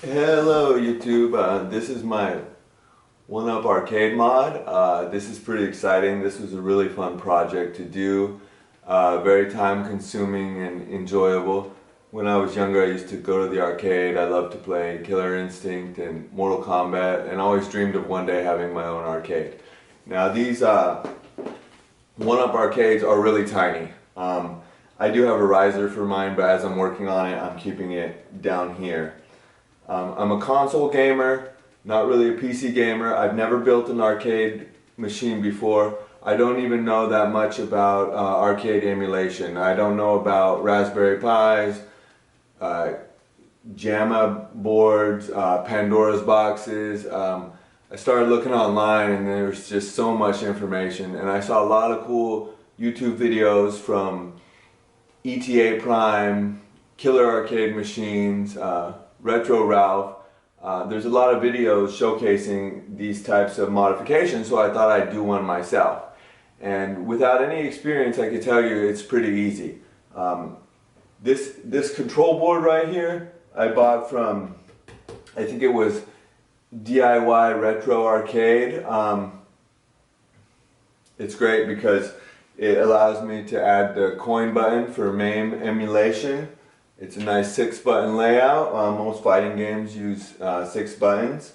Hello YouTube, this is my 1-Up arcade mod. This is pretty exciting. This was a really fun project to do, very time consuming and enjoyable. When I was younger I used to go to the arcade. I loved to play Killer Instinct and Mortal Kombat and always dreamed of one day having my own arcade. Now these 1-Up arcades are really tiny. I do have a riser for mine, but as I'm working on it I'm keeping it down here. I'm a console gamer, not really a PC gamer. I've never built an arcade machine before. I don't even know that much about arcade emulation. I don't know about Raspberry Pis, JAMA boards, Pandora's boxes. I started looking online and there's just so much information, and I saw a lot of cool YouTube videos from ETA Prime, Killer Arcade Machines, Retro Ralph. There's a lot of videos showcasing these types of modifications, so I thought I'd do one myself. And without any experience, I can tell you it's pretty easy. This control board right here, I bought from, I think it was DIY Retro Arcade. It's great because it allows me to add the coin button for MAME emulation. It's a nice 6-button layout. Most fighting games use 6 buttons.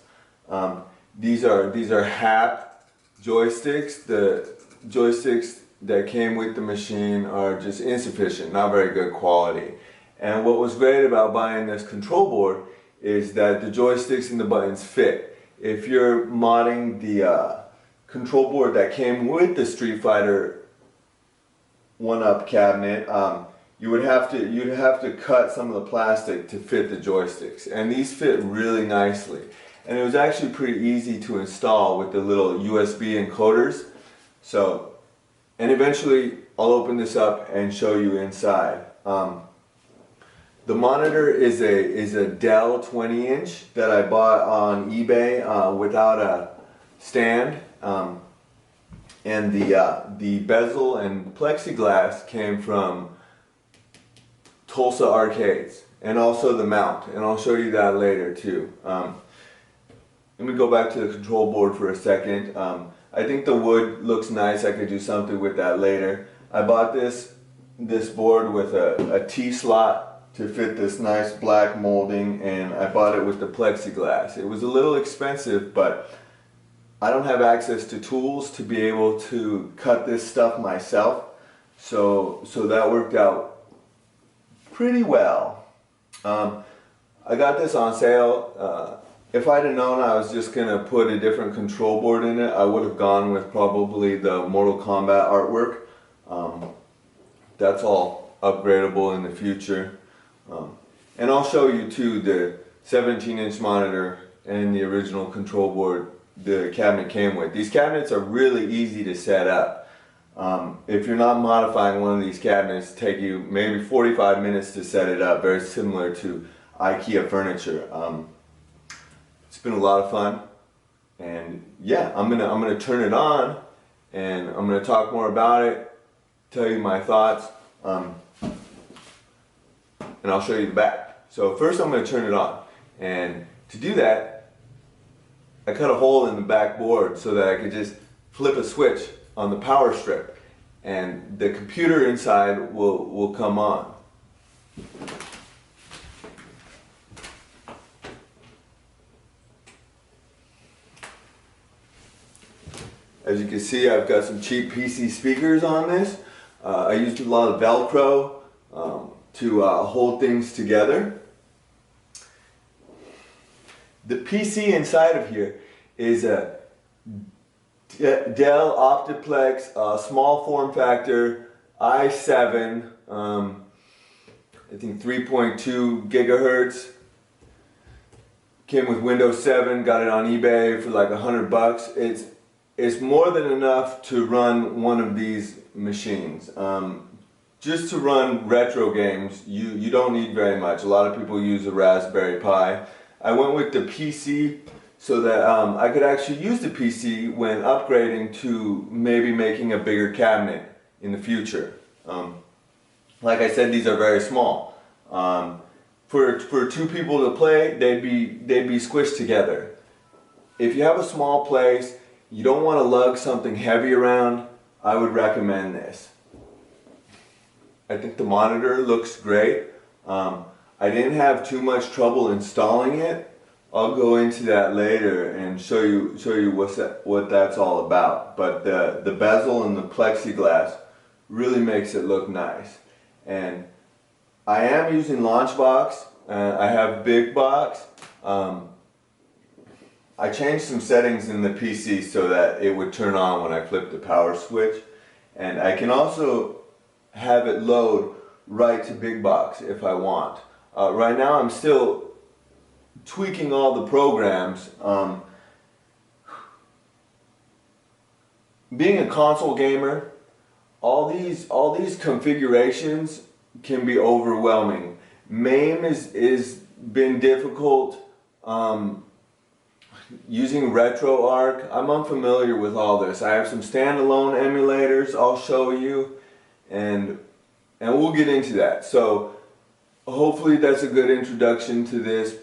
These are HAP joysticks. The joysticks that came with the machine are just insufficient, not very good quality. And what was great about buying this control board is that the joysticks and the buttons fit. If you're modding the control board that came with the Street Fighter 1-Up cabinet, you'd have to cut some of the plastic to fit the joysticks, and these fit really nicely. And it was actually pretty easy to install with the little USB encoders. So, and eventually I'll open this up and show you inside. The monitor is a Dell 20-inch that I bought on eBay without a stand. And the bezel and plexiglass came from Tulsa arcades, and also the mount, and I'll show you that later too. Let me go back to the control board for a second. I think the wood looks nice. I could do something with that later. I bought this board with a T-slot to fit this nice black molding, and I bought it with the plexiglass. It was a little expensive, but I don't have access to tools to be able to cut this stuff myself, so that worked out pretty well. I got this on sale. If I'd have known I was just going to put a different control board in it, I would have gone with probably the Mortal Kombat artwork. That's all upgradable in the future. And I'll show you too the 17-inch monitor and the original control board the cabinet came with. These cabinets are really easy to set up. If you're not modifying one of these cabinets, it'll take you maybe 45 minutes to set it up, very similar to IKEA furniture. It's been a lot of fun, and yeah, I'm gonna turn it on, and I'm gonna talk more about it, tell you my thoughts, and I'll show you the back. So first I'm gonna turn it on, and to do that, I cut a hole in the back board so that I could just flip a switch on the power strip, and the computer inside will come on. As you can see, I've got some cheap PC speakers on this. I used a lot of Velcro to hold things together. The PC inside of here is a Dell Optiplex small form factor i7, I think 3.2 gigahertz. Came with Windows 7, got it on eBay for like $100. It's more than enough to run one of these machines. Just to run retro games, you don't need very much. A lot of people use a Raspberry Pi. I went with the PC so that I could actually use the PC when upgrading to maybe making a bigger cabinet in the future. Like I said, these are very small. for two people to play, they'd be squished together. If you have a small place, you don't want to lug something heavy around, I would recommend this. I think the monitor looks great. I didn't have too much trouble installing it. I'll go into that later and show you what that's all about. But the bezel and the plexiglass really makes it look nice. And I am using Launchbox. I have Big Box. I changed some settings in the PC so that it would turn on when I flip the power switch. And I can also have it load right to Big Box if I want. Right now I'm still tweaking all the programs. Being a console gamer, all these configurations can be overwhelming. MAME is been difficult. Using retroarch, I'm unfamiliar with all this. I have some standalone emulators I'll show you, and we'll get into that. So hopefully that's a good introduction to this.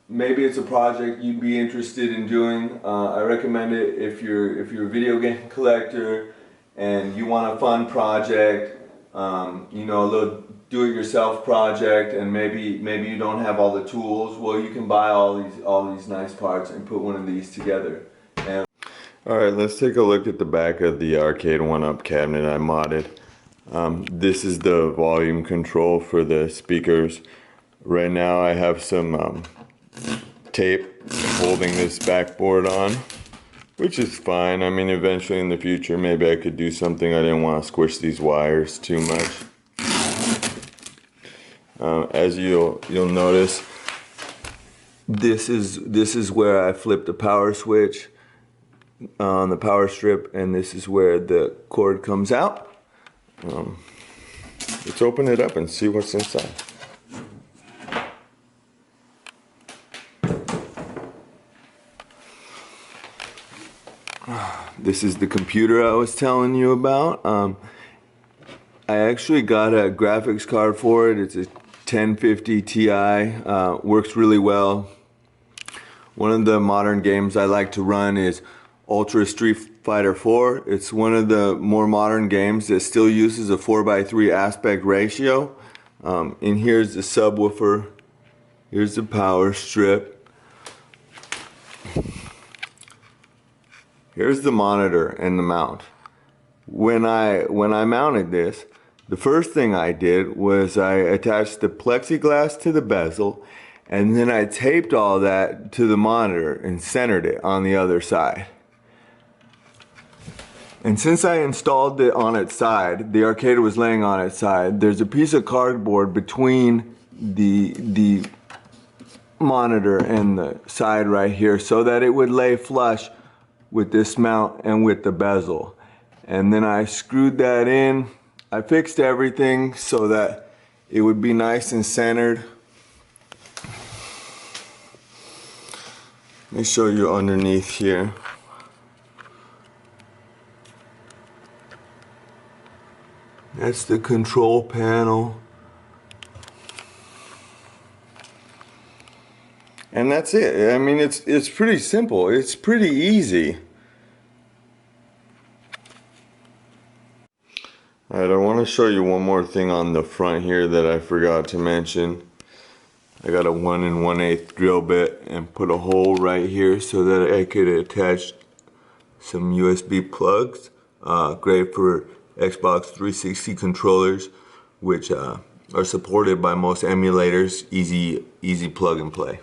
Maybe it's a project you'd be interested in doing. I recommend it if you're a video game collector and you want a fun project, you know, a little do-it-yourself project, and maybe you don't have all the tools. Well, you can buy all these nice parts and put one of these together. And all right, let's take a look at the back of the Arcade 1-Up cabinet I modded. This is the volume control for the speakers. Right now I have some tape holding this backboard on, which is fine. I mean, eventually in the future maybe I could do something. I didn't want to squish these wires too much. As you'll notice, this is where I flip the power switch on the power strip, and this is where the cord comes out. Let's open it up and see what's inside. This is the computer I was telling you about. I actually got a graphics card for it. It's a 1050 Ti. Works really well. One of the modern games I like to run is Ultra Street Fighter 4. It's one of the more modern games that still uses a 4:3 aspect ratio. And here's the subwoofer. Here's the power strip. Here's the monitor and the mount. When I mounted this, the first thing I did was I attached the plexiglass to the bezel, and then I taped all that to the monitor and centered it on the other side. And since I installed it on its side, the arcade was laying on its side, there's a piece of cardboard between the monitor and the side right here so that it would lay flush with this mount and with the bezel. And then I screwed that in. I fixed everything so that it would be nice and centered. Let me show you underneath here. That's the control panel. And that's it. I mean, it's pretty simple. It's pretty easy. Alright, I want to show you one more thing on the front here that I forgot to mention. I got a 1 1/8 drill bit and put a hole right here so that I could attach some USB plugs. Great for Xbox 360 controllers, which are supported by most emulators. Easy plug and play.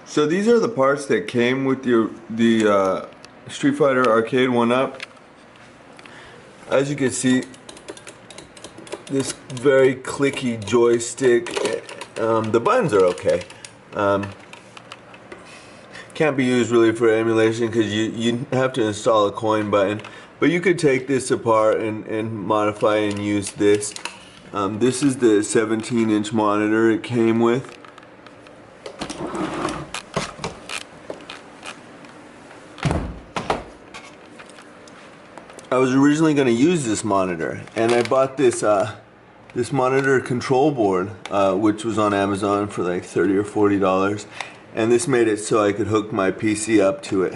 So these are the parts that came with the Street Fighter Arcade 1-Up. As you can see, this very clicky joystick, the buttons are okay. Can't be used really for emulation because you have to install a coin button. But you could take this apart and modify and use this. This is the 17-inch monitor it came with. I was originally going to use this monitor, and I bought this this monitor control board, which was on Amazon for like $30 or $40, and this made it so I could hook my PC up to it.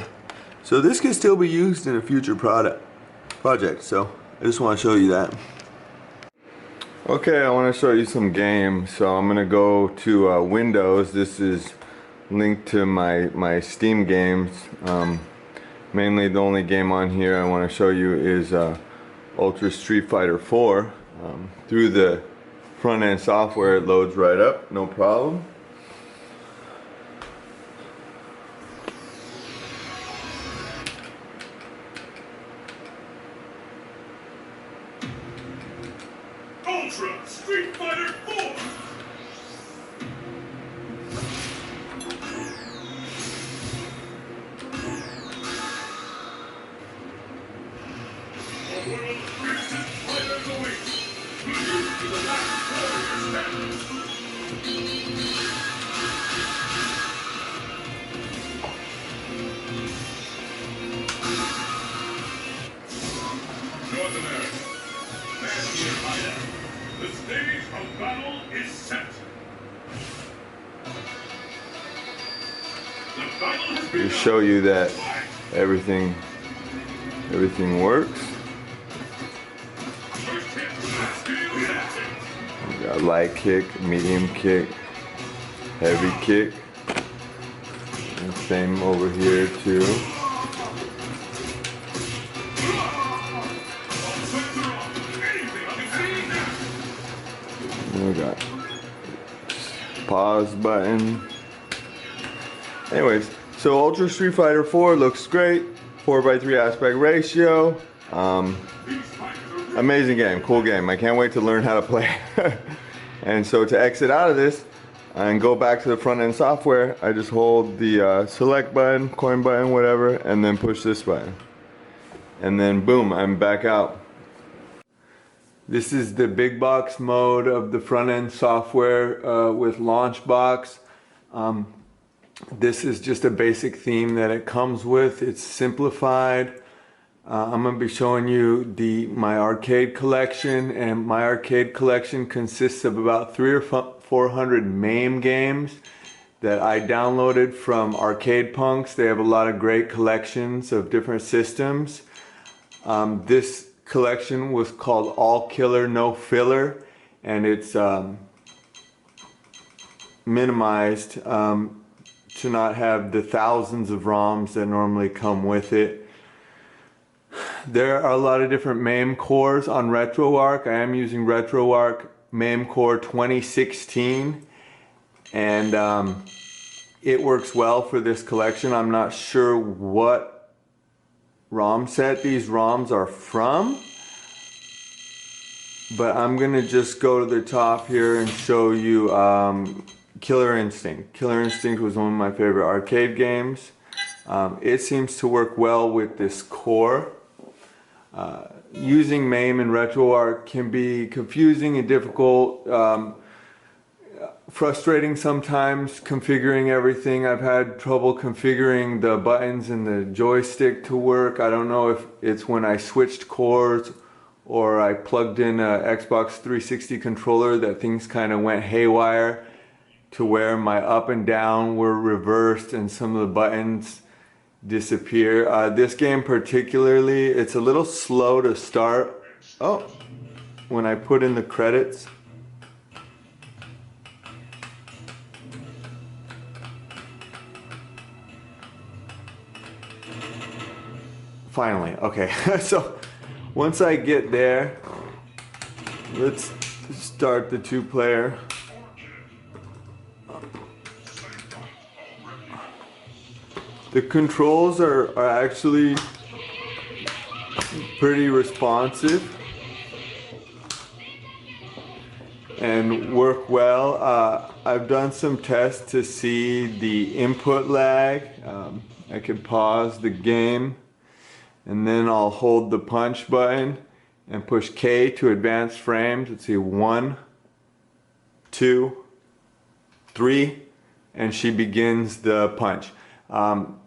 So this can still be used in a future project, so I just want to show you that. Okay, I want to show you some games, so I'm going to go to Windows. This is linked to my Steam games. Mainly the only game on here I want to show you is Ultra Street Fighter 4. Through the front-end software it loads right up, no problem. Ultra Street Fighter 4! A world of fiercest fighters awaits. To the last warrior standing. North America. Stand here, fighter. The stage of battle is set. The battle has begun. To show you that everything works. First hit, steel assassin. We got light kick, medium kick, heavy kick. And same over here too. We got pause button. Anyways, so Ultra Street Fighter 4 looks great. 4:3 aspect ratio. Amazing game, cool game. I can't wait to learn how to play. And so to exit out of this and go back to the front end software, I just hold the select button, coin button, whatever, and then push this button. And then boom, I'm back out. This is the big box mode of the front end software with Launchbox. This is just a basic theme that it comes with. It's simplified. I'm going to be showing you my arcade collection, and my arcade collection consists of about 300 or 400 MAME games that I downloaded from Arcade Punks. They have a lot of great collections of different systems. This collection was called All Killer No Filler, and it's minimized to not have the thousands of ROMs that normally come with it. There are a lot of different MAME cores on RetroArch. I am using RetroArch MAME Core 2016, and it works well for this collection. I'm not sure what ROM set these ROMs are from, but I'm gonna just go to the top here and show you Killer Instinct. Killer Instinct was one of my favorite arcade games. It seems to work well with this core. Using MAME and RetroArch can be confusing and difficult, frustrating sometimes configuring everything. I've had trouble configuring the buttons and the joystick to work. I don't know if it's when I switched cores or I plugged in a Xbox 360 controller that things kind of went haywire to where my up and down were reversed and some of the buttons disappear. This game particularly, it's a little slow to start. Oh, when I put in the credits. Finally, okay. So once I get there, let's start the two-player. The controls are actually pretty responsive and work well. I've done some tests to see the input lag. I can pause the game and then I'll hold the punch button and push K to advance frames. Let's see, 1, 2, 3, and she begins the punch.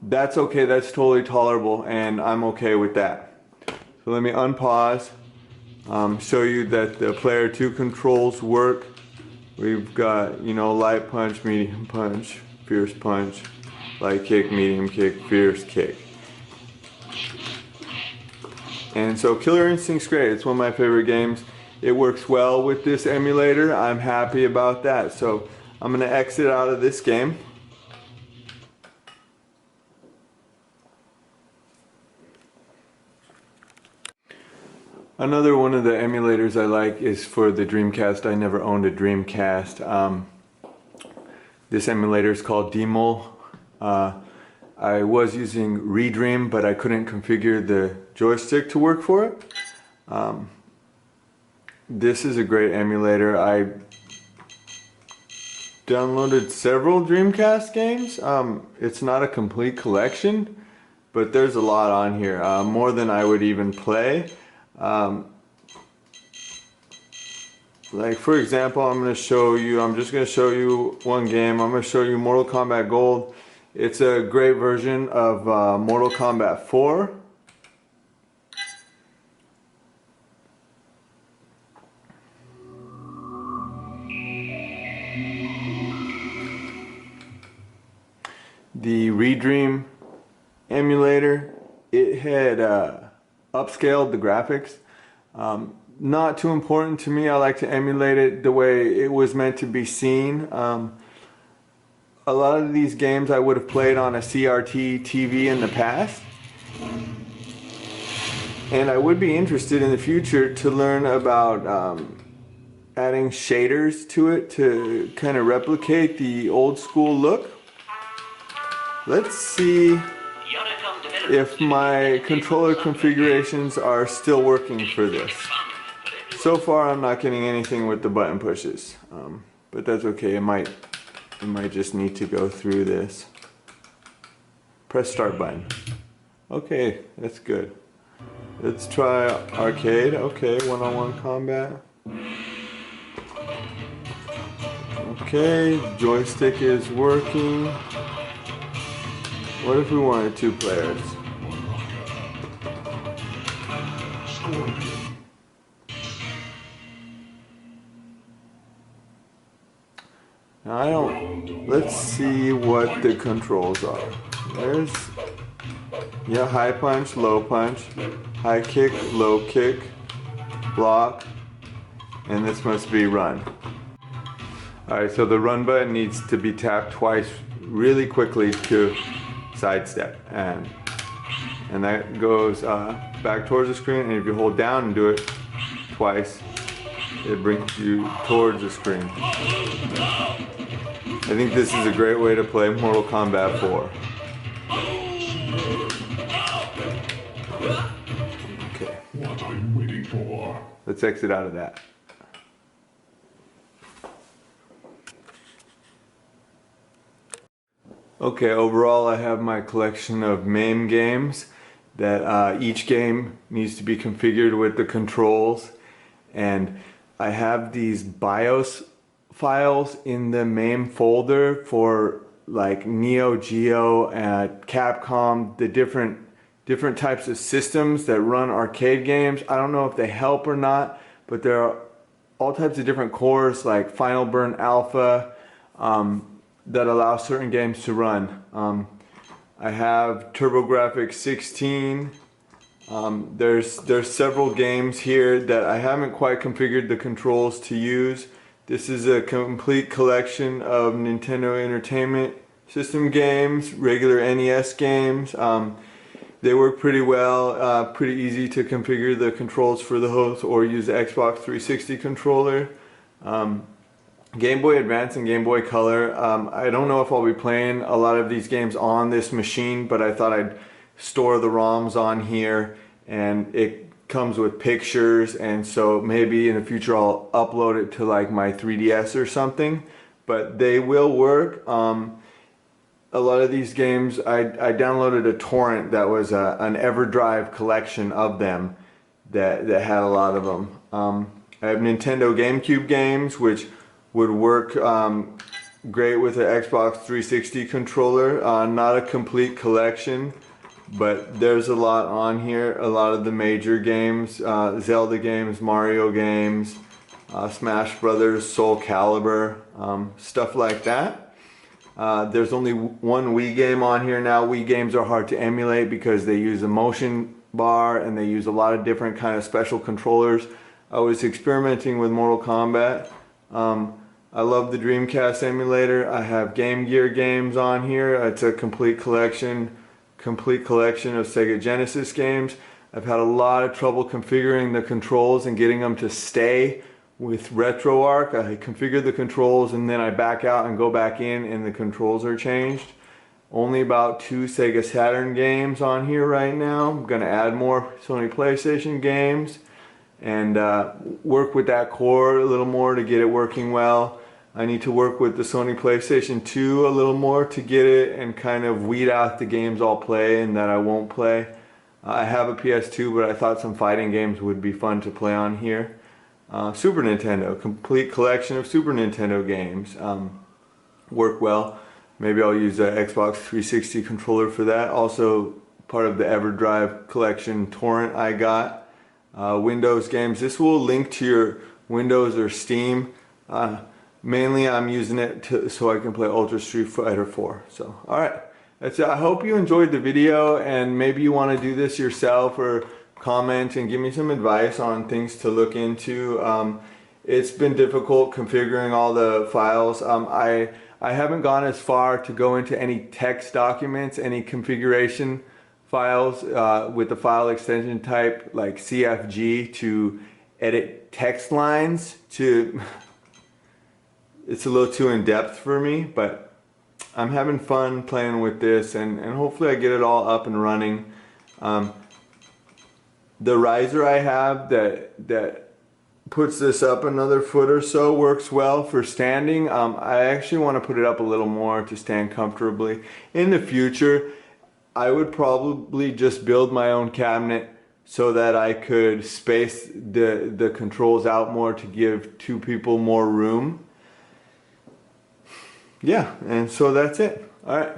That's okay, that's totally tolerable, and I'm okay with that. So let me unpause, show you that the player 2 controls work. We've got, you know, light punch, medium punch, fierce punch, light kick, medium kick, fierce kick. And so Killer Instinct's great. It's one of my favorite games. It works well with this emulator. I'm happy about that. So I'm going to exit out of this game. Another one of the emulators I like is for the Dreamcast. I never owned a Dreamcast. This emulator is called demul. I was using Redream, but I couldn't configure the joystick to work for it. This is a great emulator. I downloaded several Dreamcast games. It's not a complete collection, but there's a lot on here, more than I would even play. Like for example, I'm just going to show you one game. I'm going to show you Mortal Kombat Gold. It's a great version of Mortal Kombat 4. The Redream emulator, it had upscaled the graphics. Not too important to me. I like to emulate it the way it was meant to be seen. A lot of these games I would have played on a CRT TV in the past. And I would be interested in the future to learn about adding shaders to it to kind of replicate the old school look. Let's see if my controller configurations are still working for this. So far I'm not getting anything with the button pushes, but that's okay. It might just need to go through this. Press start button. Okay, that's good. Let's try arcade. Okay, one-on-one combat. Okay, joystick is working. What if we wanted 2 players? Now let's see what the controls are. There's, yeah, high punch, low punch, high kick, low kick, block, and this must be run. Alright, so the run button needs to be tapped twice really quickly to sidestep, and that goes back towards the screen, and if you hold down and do it twice, it brings you towards the screen. I think this is a great way to play Mortal Kombat 4. Okay. What are you waiting for? Let's exit out of that. Okay, overall I have my collection of MAME games that each game needs to be configured with the controls, and I have these BIOS files in the MAME folder for like Neo Geo and Capcom, the different types of systems that run arcade games. I don't know if they help or not, but there are all types of different cores like Final Burn Alpha that allow certain games to run. I have TurboGrafx 16. There's several games here that I haven't quite configured the controls to use. This is a complete collection of Nintendo Entertainment System games, regular NES games. They work pretty well, pretty easy to configure the controls for the host or use the Xbox 360 controller. Game Boy Advance and Game Boy Color. I don't know if I'll be playing a lot of these games on this machine, but I thought I'd store the ROMs on here, and it comes with pictures, and so maybe in the future I'll upload it to like my 3DS or something, but they will work. A lot of these games, I downloaded a torrent that was an EverDrive collection of them that had a lot of them. I have Nintendo GameCube games, which would work great with an Xbox 360 controller. Not a complete collection, but there's a lot on here. A lot of the major games, Zelda games, Mario games, Smash Brothers, Soul Calibur, stuff like that. There's only one Wii game on here now. Wii games are hard to emulate because they use a motion bar and they use a lot of different kind of special controllers. I was experimenting with Mortal Kombat. I love the Dreamcast emulator. I have Game Gear games on here. It's a complete collection of Sega Genesis games. I've had a lot of trouble configuring the controls and getting them to stay with RetroArch. I configure the controls and then I back out and go back in and the controls are changed. Only about 2 Sega Saturn games on here right now. I'm going to add more Sony PlayStation games and work with that core a little more to get it working well. I need to work with the Sony PlayStation 2 a little more to get it and kind of weed out the games I'll play and that I won't play. I have a PS2, but I thought some fighting games would be fun to play on here. Super Nintendo, complete collection of Super Nintendo games. Work well. Maybe I'll use an Xbox 360 controller for that. Also part of the EverDrive collection torrent I got. Windows games. This will link to your Windows or Steam. Mainly I'm using it so I can play Ultra Street Fighter 4. So, alright. That's it. I hope you enjoyed the video and maybe you want to do this yourself or comment and give me some advice on things to look into. It's been difficult configuring all the files. I haven't gone as far to go into any text documents, any configuration files with the file extension type like CFG to edit text lines. It's a little too in-depth for me, but I'm having fun playing with this and hopefully I get it all up and running. The riser I have that puts this up another foot or so works well for standing. I actually want to put it up a little more to stand comfortably. In the future, I would probably just build my own cabinet so that I could space the controls out more to give 2 people more room. Yeah, and so that's it. All right.